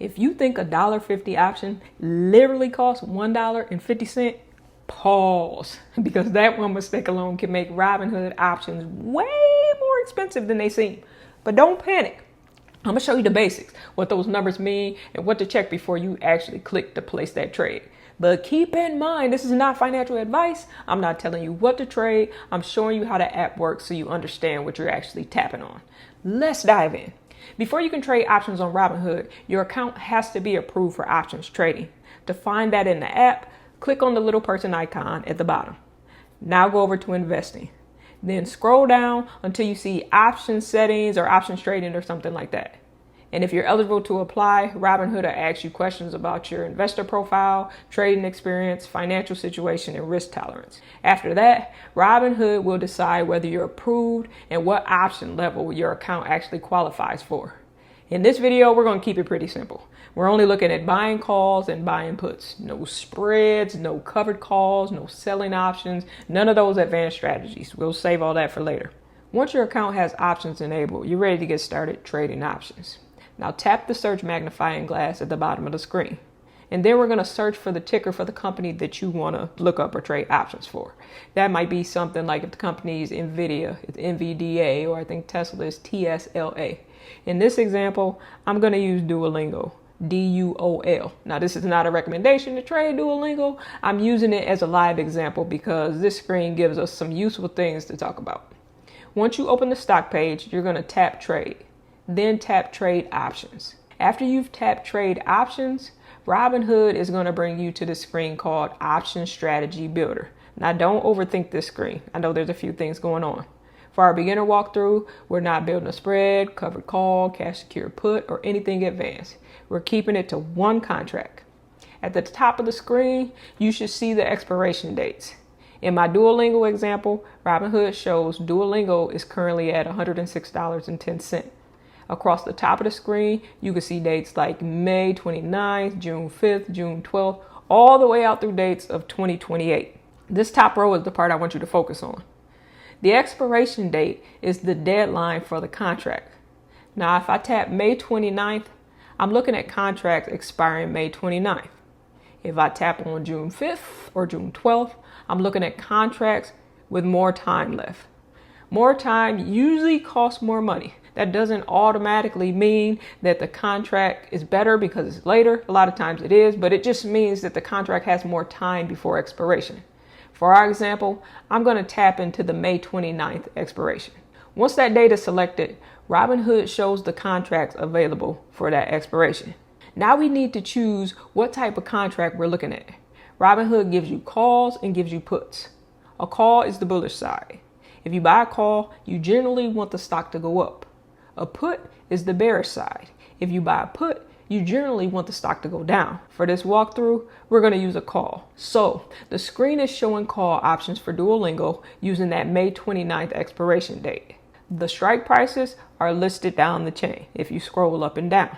If you think $1.50 option literally costs $1.50, pause, because that one mistake alone can make Robinhood options way more expensive than they seem. But don't panic. I'm gonna show you the basics, what those numbers mean and what to check before you actually click to place that trade. But keep in mind, this is not financial advice. I'm not telling you what to trade. I'm showing you how the app works so you understand what you're actually tapping on. Let's dive in. Before you can trade options on Robinhood, your account has to be approved for options trading. To find that in the app, click on the little person icon at the bottom. Now go over to investing. Then scroll down until you see option settings or options trading or something like that. And if you're eligible to apply, Robinhood will ask you questions about your investor profile, trading experience, financial situation, and risk tolerance. After that, Robinhood will decide whether you're approved and what option level your account actually qualifies for. In this video, we're going to keep it pretty simple. We're only looking at buying calls and buying puts. No spreads, no covered calls, no selling options, none of those advanced strategies. We'll save all that for later. Once your account has options enabled, you're ready to get started trading options. Now tap the search magnifying glass at the bottom of the screen. And then we're going to search for the ticker for the company that you want to look up or trade options for. That might be something like if the company is NVIDIA, it's NVDA, or I think Tesla is TSLA. In this example, I'm going to use Duolingo, DUOL. Now, this is not a recommendation to trade Duolingo. I'm using it as a live example because this screen gives us some useful things to talk about. Once you open the stock page, you're going to tap trade, then tap trade options. After you've tapped trade options, Robinhood is going to bring you to the screen called Option Strategy Builder. Now, don't overthink this screen. I know there's a few things going on. For our beginner walkthrough, we're not building a spread, covered call, cash secure put, or anything advanced. We're keeping it to one contract. At the top of the screen, you should see the expiration dates. In my Duolingo example, Robinhood shows Duolingo is currently at $106.10. Across the top of the screen, you can see dates like May 29th, June 5th, June 12th, all the way out through dates of 2028. This top row is the part I want you to focus on. The expiration date is the deadline for the contract. Now, if I tap May 29th, I'm looking at contracts expiring May 29th. If I tap on June 5th or June 12th, I'm looking at contracts with more time left. More time usually costs more money. That doesn't automatically mean that the contract is better because it's later. A lot of times it is, but it just means that the contract has more time before expiration. For our example, I'm going to tap into the May 29th expiration. Once that date is selected, Robinhood shows the contracts available for that expiration. Now we need to choose what type of contract we're looking at. Robinhood gives you calls and gives you puts. A call is the bullish side. If you buy a call, you generally want the stock to go up. A put is the bearish side. If you buy a put, you generally want the stock to go down. For this walkthrough, we're going to use a call. So the screen is showing call options for Duolingo using that May 29th expiration date. The strike prices are listed down the chain if you scroll up and down.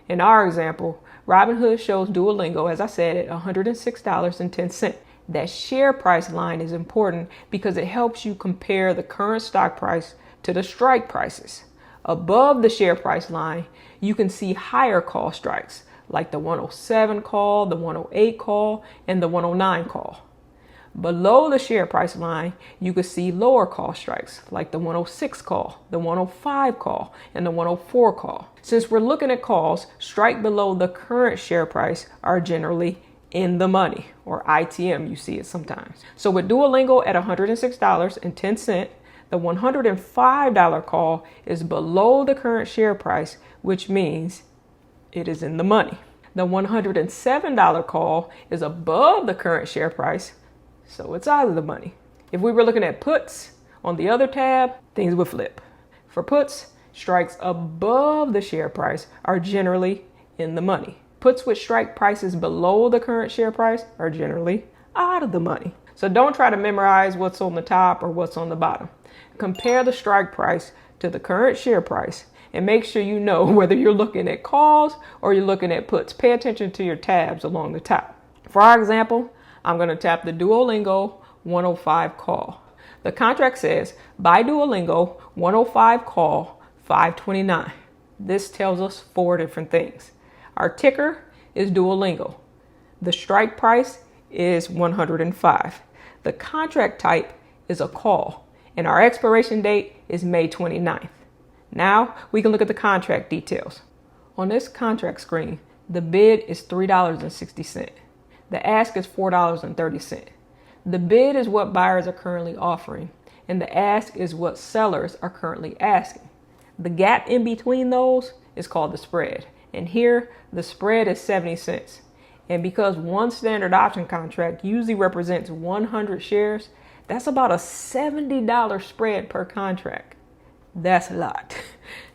In our example, Robinhood shows Duolingo, as I said, at $106.10. That share price line is important because it helps you compare the current stock price to the strike prices. Above the share price line, you can see higher call strikes like the 107 call, the 108 call, and the 109 call. Below the share price line, you can see lower call strikes like the 106 call, the 105 call, and the 104 call. Since we're looking at calls, strike below the current share price are generally in the money, or ITM, you see it sometimes. So with Duolingo at $106.10, the $105 call is below the current share price, which means it is in the money. The $107 call is above the current share price, so it's out of the money. If we were looking at puts on the other tab, things would flip. For puts, strikes above the share price are generally in the money. Puts with strike prices below the current share price are generally out of the money. So don't try to memorize what's on the top or what's on the bottom. Compare the strike price to the current share price and make sure you know whether you're looking at calls or you're looking at puts. Pay attention to your tabs along the top. For our example, I'm going to tap the Duolingo 105 call. The contract says, buy Duolingo 105 call 529. This tells us 4 different things. Our ticker is Duolingo. The strike price is 105. The contract type is a call, and our expiration date is May 29th. Now we can look at the contract details. On this contract screen, the bid is $3.60. The ask is $4.30. The bid is what buyers are currently offering, and the ask is what sellers are currently asking. The gap in between those is called the spread, and here the spread is 70 cents. And because one standard option contract usually represents 100 shares, that's about a $70 spread per contract. That's a lot.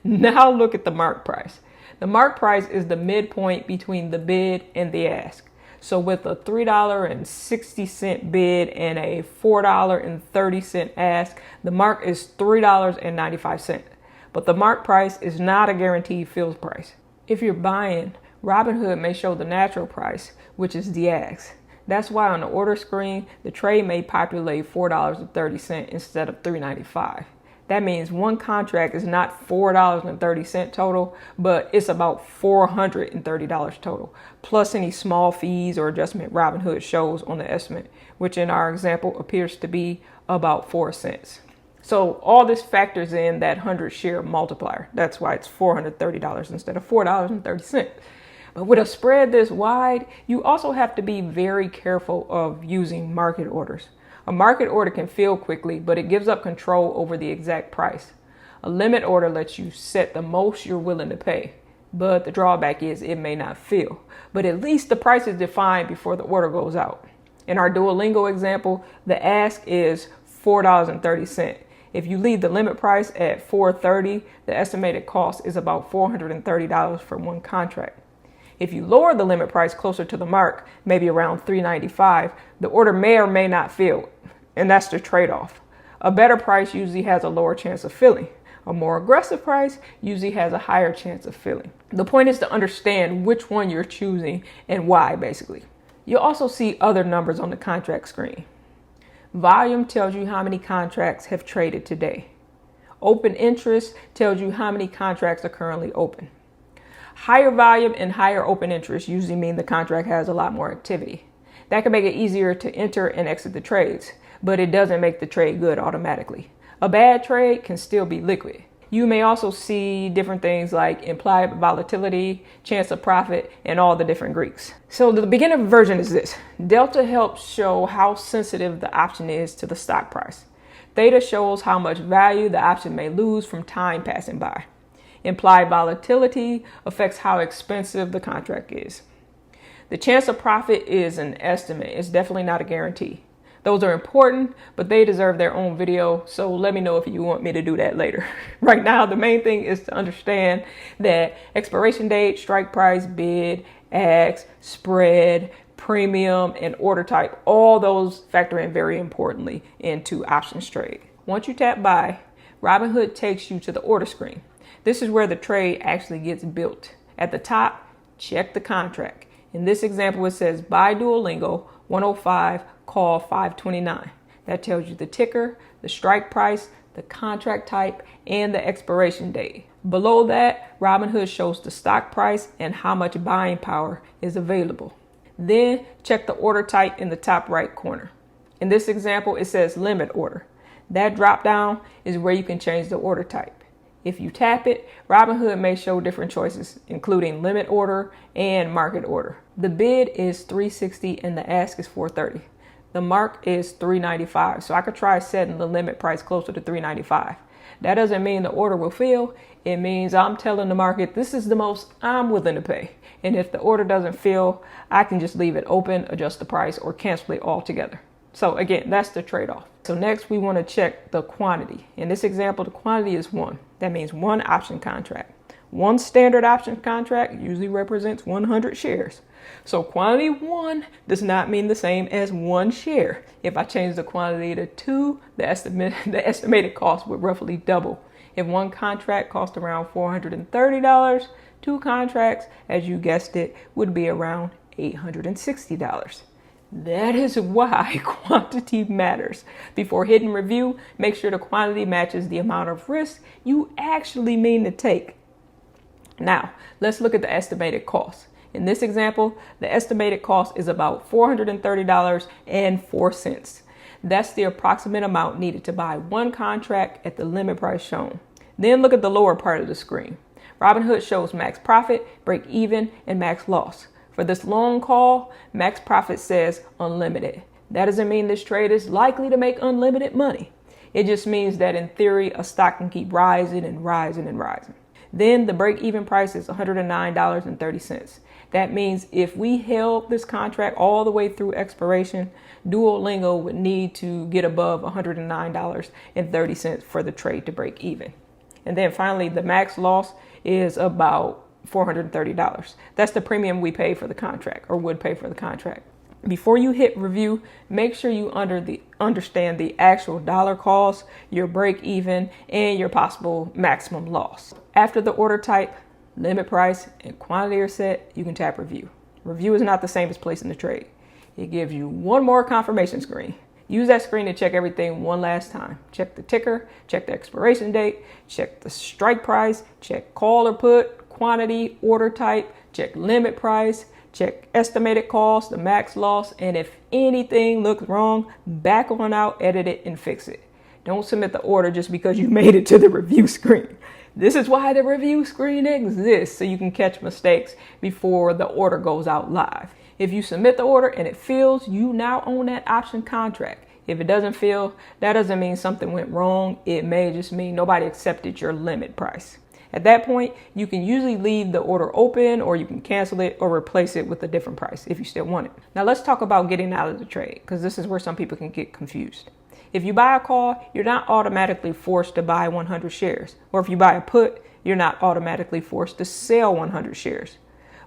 Now look at the mark price. The mark price is the midpoint between the bid and the ask. So with a $3.60 bid and a $4.30 ask, the mark is $3.95. But the mark price is not a guaranteed field price. If you're buying, Robinhood may show the natural price, which is the ask. That's why on the order screen, the trade may populate $4.30 instead of $3.95. That means one contract is not $4.30 total, but it's about $430 total, plus any small fees or adjustment Robinhood shows on the estimate, which in our example appears to be about 4 cents. So all this factors in that 100 share multiplier. That's why it's $430 instead of $4.30. But with a spread this wide, you also have to be very careful of using market orders. A market order can fill quickly, but it gives up control over the exact price. A limit order lets you set the most you're willing to pay, but the drawback is it may not fill. But at least the price is defined before the order goes out. In our Duolingo example, the ask is $4.30. If you leave the limit price at $4.30, the estimated cost is about $430 for one contract. If you lower the limit price closer to the mark, maybe around $3.95, the order may or may not fill, and that's the trade-off. A better price usually has a lower chance of filling. A more aggressive price usually has a higher chance of filling. The point is to understand which one you're choosing and why, basically. You'll also see other numbers on the contract screen. Volume tells you how many contracts have traded today. Open interest tells you how many contracts are currently open. Higher volume and higher open interest usually mean the contract has a lot more activity. That can make it easier to enter and exit the trades, but it doesn't make the trade good automatically. A bad trade can still be liquid. You may also see different things like implied volatility, chance of profit, and all the different Greeks. So the beginner version is this. Delta helps show how sensitive the option is to the stock price. Theta shows how much value the option may lose from time passing by. Implied volatility affects how expensive the contract is. The chance of profit is an estimate. It's definitely not a guarantee. Those are important, but they deserve their own video. So let me know if you want me to do that later. Right now, the main thing is to understand that expiration date, strike price, bid, ask, spread, premium, and order type, all those factor in very importantly into options trade. Once you tap buy, Robinhood takes you to the order screen. This is where the trade actually gets built. At the top, check the contract. In this example, it says buy Duolingo 105, call 529. That tells you the ticker, the strike price, the contract type, and the expiration date. Below that, Robinhood shows the stock price and how much buying power is available. Then check the order type in the top right corner. In this example, it says limit order. That drop down is where you can change the order type. If you tap it, Robinhood may show different choices, including limit order and market order. The bid is $3.60 and the ask is $4.30. The mark is $3.95, so I could try setting the limit price closer to $3.95. That doesn't mean the order will fill. It means I'm telling the market this is the most I'm willing to pay. And if the order doesn't fill, I can just leave it open, adjust the price, or cancel it altogether. So again, that's the trade-off. So next we want to check the quantity. In this example, the quantity is 1. That means one option contract. One standard option contract usually represents 100 shares. So quantity 1 does not mean the same as 1 share. If I change the quantity to 2, the estimated cost would roughly double. If one contract cost around $430, 2 contracts, as you guessed it, would be around $860. That is why quantity matters. Before hitting review, make sure the quantity matches the amount of risk you actually mean to take. Now, let's look at the estimated cost. In this example, the estimated cost is about $430.04. That's the approximate amount needed to buy one contract at the limit price shown. Then look at the lower part of the screen. Robinhood shows max profit, break even, and max loss. For this long call, max profit says unlimited. That doesn't mean this trade is likely to make unlimited money. It just means that in theory, a stock can keep rising and rising and rising. Then the break-even price is $109.30. That means if we held this contract all the way through expiration, Duolingo would need to get above $109.30 for the trade to break even. And then finally, the max loss is about $430. That's the premium we pay for the contract, or would pay for the contract. Before you hit review, make sure you understand the actual dollar cost, your break even, and your possible maximum loss. After the order type, limit price, and quantity are set, you can tap review. Review is not the same as placing the trade. It gives you one more confirmation screen. Use that screen to check everything one last time. Check the ticker, check the expiration date, check the strike price, check call or put, quantity, order type, check limit price, check estimated cost, the max loss, and if anything looks wrong, back on out, edit it, and fix it. Don't submit the order just because you made it to the review screen. This is why the review screen exists, so you can catch mistakes before the order goes out live. If you submit the order and it fills, you now own that option contract. If it doesn't fill, that doesn't mean something went wrong. It may just mean nobody accepted your limit price. At that point, you can usually leave the order open, or you can cancel it or replace it with a different price if you still want it. Now let's talk about getting out of the trade, because this is where some people can get confused. If you buy a call, you're not automatically forced to buy 100 shares. Or if you buy a put, you're not automatically forced to sell 100 shares.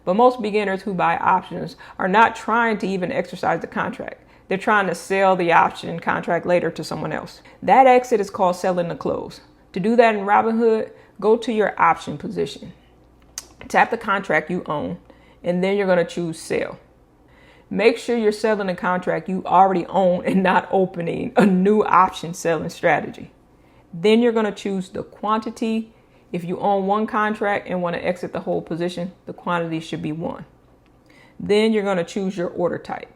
But most beginners who buy options are not trying to even exercise the contract. They're trying to sell the option contract later to someone else. That exit is called selling the close. To do that in Robinhood, go to your option position. Tap the contract you own, and then you're going to choose sell. Make sure you're selling the contract you already own and not opening a new option selling strategy. Then you're going to choose the quantity. If you own one contract and want to exit the whole position, the quantity should be 1. Then you're going to choose your order type.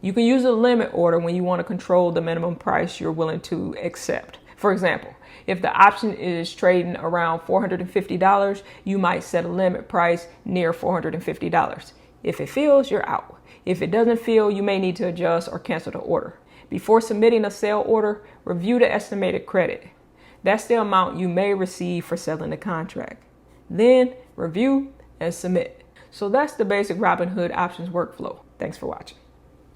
You can use a limit order when you want to control the minimum price you're willing to accept. For example, if the option is trading around $450, you might set a limit price near $450. If it fills, you're out. If it doesn't fill, you may need to adjust or cancel the order. Before submitting a sale order, review the estimated credit. That's the amount you may receive for selling the contract. Then review and submit. So that's the basic Robinhood options workflow. Thanks for watching.